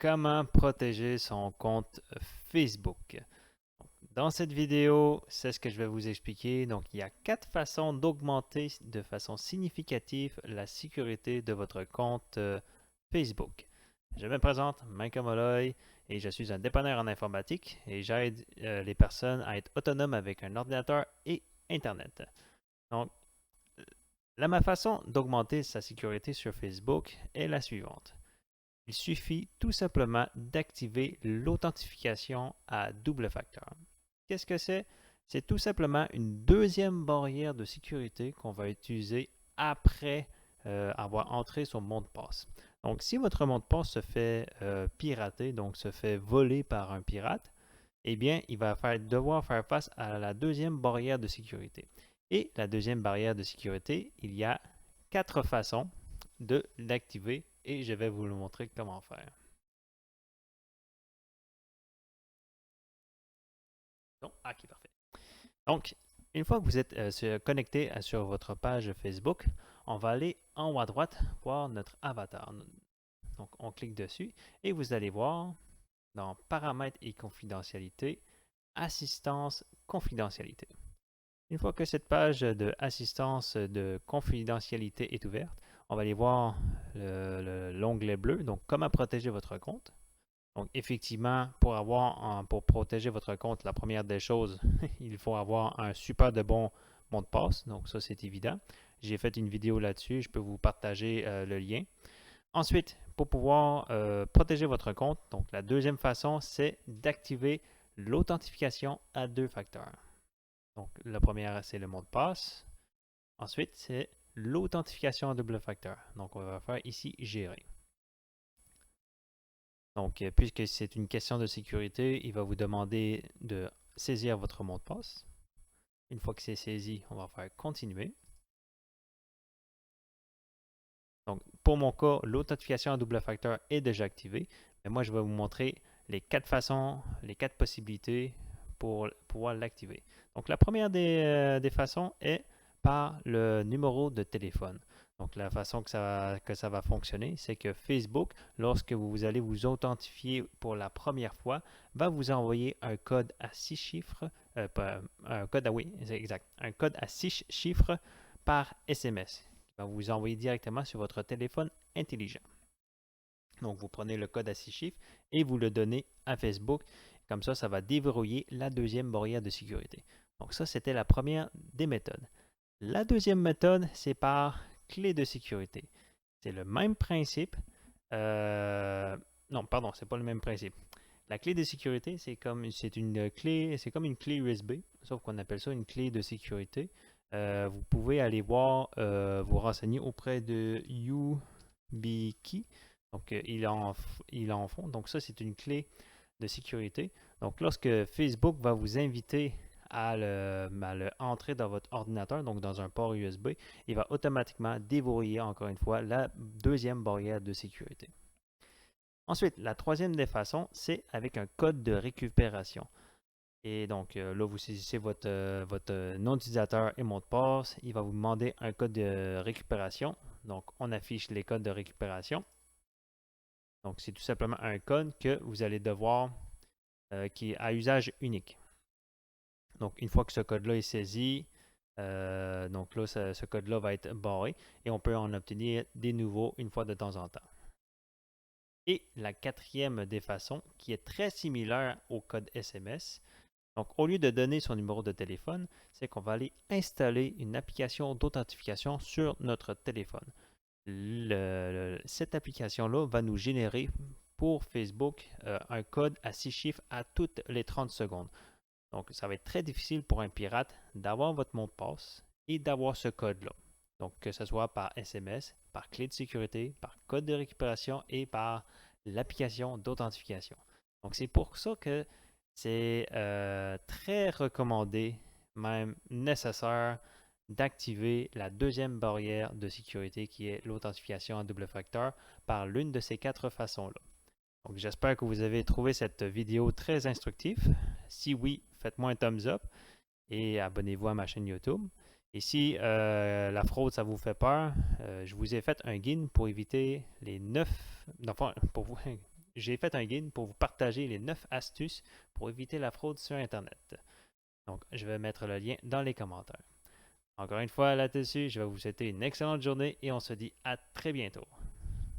Comment protéger son compte Facebook. Dans cette vidéo, c'est ce que je vais vous expliquer. Donc, il y a 4 façons d'augmenter de façon significative la sécurité de votre compte Facebook. Je me présente, Michael Molloy, et je suis un dépanneur en informatique et j'aide les personnes à être autonomes avec un ordinateur et Internet. Donc, ma façon d'augmenter sa sécurité sur Facebook est la suivante. Il suffit tout simplement d'activer l'authentification à double facteur. Qu'est-ce que c'est? C'est tout simplement une deuxième barrière de sécurité qu'on va utiliser après avoir entré son mot de passe. Donc, si votre mot de passe se fait pirater, donc se fait voler par un pirate, eh bien, il va devoir faire face à la deuxième barrière de sécurité. Et la deuxième barrière de sécurité, il y a 4 façons de l'activer et je vais vous le montrer comment faire. Donc, ok, parfait. Donc, une fois que vous êtes connecté sur votre page Facebook, on va aller en haut à droite voir notre avatar. Donc, on clique dessus et vous allez voir dans Paramètres et confidentialité, Assistance confidentialité. Une fois que cette page de assistance de confidentialité est ouverte, on va aller voir l'onglet bleu, donc comment protéger votre compte. Donc, effectivement, pour protéger votre compte, la première des choses, il faut avoir un super de bon mot de passe. Donc, ça, c'est évident. J'ai fait une vidéo là-dessus. Je peux vous partager le lien. Ensuite, pour pouvoir protéger votre compte, donc la deuxième façon, c'est d'activer l'authentification à deux facteurs. Donc, la première, c'est le mot de passe. Ensuite, c'est l'authentification à double facteur. Donc, on va faire ici gérer. Donc, puisque c'est une question de sécurité, il va vous demander de saisir votre mot de passe. Une fois que c'est saisi, on va faire continuer. Donc, pour mon cas, l'authentification à double facteur est déjà activée. Mais moi, je vais vous montrer les 4 façons, les 4 possibilités pour pouvoir l'activer. Donc, la première des façons est par le numéro de téléphone. Donc, la façon que ça va fonctionner, c'est que Facebook, lorsque vous allez vous authentifier pour la première fois, va vous envoyer un code à 6 chiffres, un code à, oui, c'est exact, un code à 6 chiffres par SMS, qui va vous envoyer directement sur votre téléphone intelligent. Donc, vous prenez le code à 6 chiffres et vous le donnez à Facebook. Comme ça va déverrouiller la deuxième barrière de sécurité. Donc, ça, c'était la première des méthodes. La deuxième méthode, c'est par clé de sécurité. C'est le même principe. Non, pardon, c'est pas le même principe. La clé de sécurité, c'est comme une clé USB, sauf qu'on appelle ça une clé de sécurité. Vous pouvez aller voir, vous renseigner auprès de YubiKey. Donc, ils en font. Donc, ça, c'est une clé de sécurité. Donc, lorsque Facebook va vous inviter à le entrer dans votre ordinateur, donc dans un port USB, il va automatiquement déverrouiller encore une fois la deuxième barrière de sécurité. Ensuite, la troisième des façons, c'est avec un code de récupération. Et donc là, vous saisissez votre nom d'utilisateur et mot de passe. Il va vous demander un code de récupération. Donc, on affiche les codes de récupération. Donc, c'est tout simplement un code que vous allez devoir, qui est à usage unique. Donc, une fois que ce code-là est saisi, donc là, ce code-là va être barré et on peut en obtenir des nouveaux une fois de temps en temps. Et la quatrième des façons, qui est très similaire au code SMS, donc au lieu de donner son numéro de téléphone, c'est qu'on va aller installer une application d'authentification sur notre téléphone. Cette application-là va nous générer pour Facebook un code à 6 chiffres à toutes les 30 secondes. Donc, ça va être très difficile pour un pirate d'avoir votre mot de passe et d'avoir ce code-là. Donc, que ce soit par SMS, par clé de sécurité, par code de récupération et par l'application d'authentification. Donc, c'est pour ça que c'est très recommandé, même nécessaire, d'activer la deuxième barrière de sécurité qui est l'authentification à double facteur par l'une de ces 4 façons-là. Donc, j'espère que vous avez trouvé cette vidéo très instructive. Si oui, faites-moi un thumbs up et abonnez-vous à ma chaîne YouTube. Et si la fraude, ça vous fait peur, je vous ai fait un guide pour éviter les 9... Enfin, pour vous, j'ai fait un guide pour vous partager les 9 astuces pour éviter la fraude sur Internet. Donc, je vais mettre le lien dans les commentaires. Encore une fois, là-dessus, je vais vous souhaiter une excellente journée et on se dit à très bientôt.